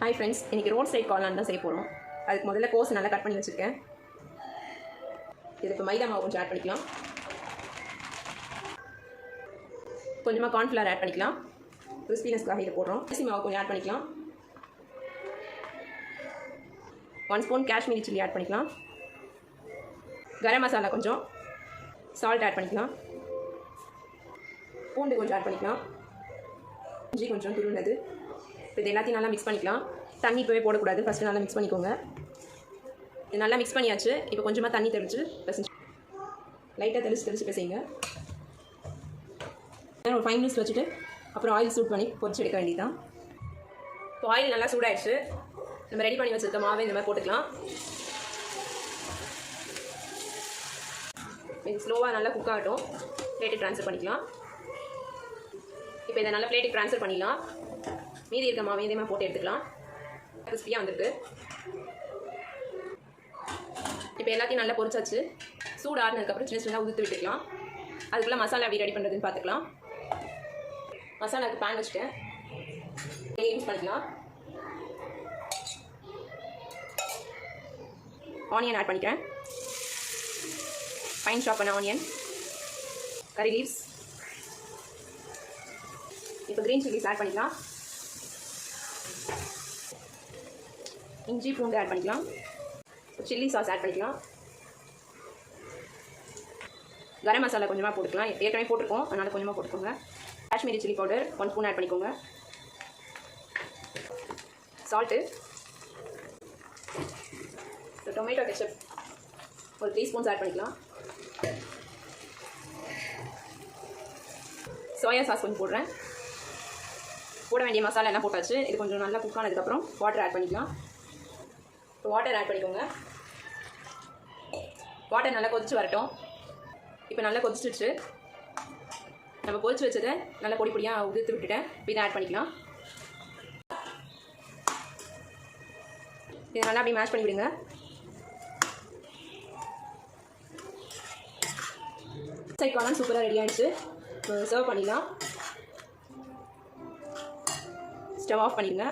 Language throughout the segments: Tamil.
ஹாய் ஃப்ரெண்ட்ஸ், இன்றைக்கி ரோட் சைட் காளான் தான் செய்ய போகிறோம். அதுக்கு முதல்ல கோஸ் நல்லா கட் பண்ணி வச்சுருக்கேன். இதுக்கு மைதா மாவு கொஞ்சம் ஆட் பண்ணிக்கலாம். கொஞ்சமாக கார்ன்ஃப்ளவர் ஆட் பண்ணிக்கலாம். கிறிஸ்பினஸ்க்காக இதை போடுறோம். அரிசி மாவு கொஞ்சம் ஆட் பண்ணிக்கலாம். 1 ஸ்பூன் காஷ்மீரி சில்லி ஆட் பண்ணிக்கலாம். கரம் மசாலா கொஞ்சம், சால்ட் ஆட் பண்ணிக்கலாம். பூண்டு கொஞ்சம் ஆட் பண்ணிக்கலாம். இஞ்சி கொஞ்சம் துருவினது. இது எல்லாத்தையும் நல்லா மிக்ஸ் பண்ணிக்கலாம். தண்ணி இப்போவே போடக்கூடாது, ஃபஸ்ட்டு நல்லா மிக்ஸ் பண்ணிக்கோங்க. இது நல்லா மிக்ஸ் பண்ணியாச்சு. இப்போ கொஞ்சமாக தண்ணி தெளித்து பிசைஞ்சு லைட்டாக தெளித்து பிசைங்க. ஒரு 5 மினிட்ஸ் வச்சுட்டு அப்புறம் ஆயில் சூட் பண்ணி பொரிச்சு எடுக்க வேண்டியதுதான். இப்போ ஆயில் நல்லா சூடாயிடுச்சு. நம்ம ரெடி பண்ணி வச்சுருக்க மாவை இந்த மாதிரி போட்டுக்கலாம். இது ஸ்லோவாக நல்லா குக் ஆகட்டும். பிளேட்டுக்கு ட்ரான்ஸ்ஃபர் பண்ணிக்கலாம். இப்போ இதை நல்லா பிளேட்டுக்கு ட்ரான்ஸ்ஃபர் பண்ணிடலாம். மீதி இருக்க மாவு இதே மாதிரி போட்டு எடுத்துக்கலாம். கிறிஸ்பியாக வந்துருக்கு. இப்போ எல்லாத்தையும் நல்லா பொரிச்சாச்சு. சூடு ஆறுனதுக்கப்புறம் சின்ன சின்னதாக உதுத்து விட்டுக்கலாம். அதுக்குள்ளே மசாலா எப்படி ரெடி பண்ணுறதுன்னு பார்த்துக்கலாம். மசாலாவுக்கு பேன் வச்சுட்டேன். யூஸ் பண்ணிக்கலாம். ஆனியன் ஆட் பண்ணிக்கிறேன். ஃபைன் சாப் பண்ண ஆனியன், கரி லீவ்ஸ், இப்போ க்ரீன் சில்லிஸ் ஆட் பண்ணிக்கலாம். இஞ்சி பூண்டு ஆட் பண்ணிக்கலாம். சில்லி சாஸ் ஆட் பண்ணிக்கலாம். கரம் மசாலா கொஞ்சமாக போட்டுக்கலாம். ஏற்கனவே போட்டிருக்கோம், அதனால் கொஞ்சமாக போட்டுக்கோங்க. Kashmiri chilli powder 1 spoon add பண்ணிக்கோங்க. சால்ட்டு, டொமேட்டோ கெச்சப் ஒரு 3 ஸ்பூன்ஸ் ஆட் பண்ணிக்கலாம். சோயா சாஸ் கொஞ்சம் போடுறேன். போட வேண்டிய மசாலா எல்லாம் போட்டாச்சு. இது கொஞ்சம் நல்லா குக் ஆனதுக்கப்புறம் வாட்டர் ஆட் பண்ணிக்கலாம். இப்போ வாட்டர் ஆட் பண்ணிக்கோங்க. வாட்டர் நல்லா கொதிச்சு வரட்டும். இப்போ நல்லா கொதிச்சிடுச்சு. நம்ம பொரிச்சு வச்சதை நல்லா பொடி பொடியாக உதிர்த்து விட்டுட்டேன். இப்போ இதை ஆட் பண்ணிக்கலாம். இதை நல்லா அப்படி மேஷ் பண்ணி விடுங்க. சைட் காளான் சூப்பராக ரெடி ஆகிடுச்சு. சர்வ் பண்ணிடலாம். ஸ்டவ் ஆஃப் பண்ணிடுங்க.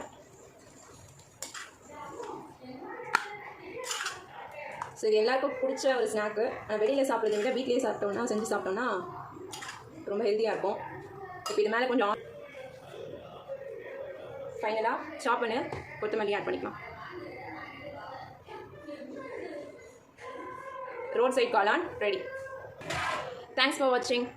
ஸோ இது எல்லாருக்கும் பிடிச்ச ஒரு ஸ்நாக்கு. ஆனால் வெளியில் சாப்பிட்றத விட வீட்டிலேயே சாப்பிட்டோம்னா, செஞ்சு சாப்பிட்டோம்னா ரொம்ப ஹெல்த்தியாக இருக்கும். இப்போ இது மேலே கொஞ்சம் ஃபைனலாக சாப் பண்ணி கொத்தமல்லி ஆட் பண்ணிக்கலாம். ரோட் சைட் காளான் ரெடி. தேங்க்ஸ் ஃபார் வாட்சிங்.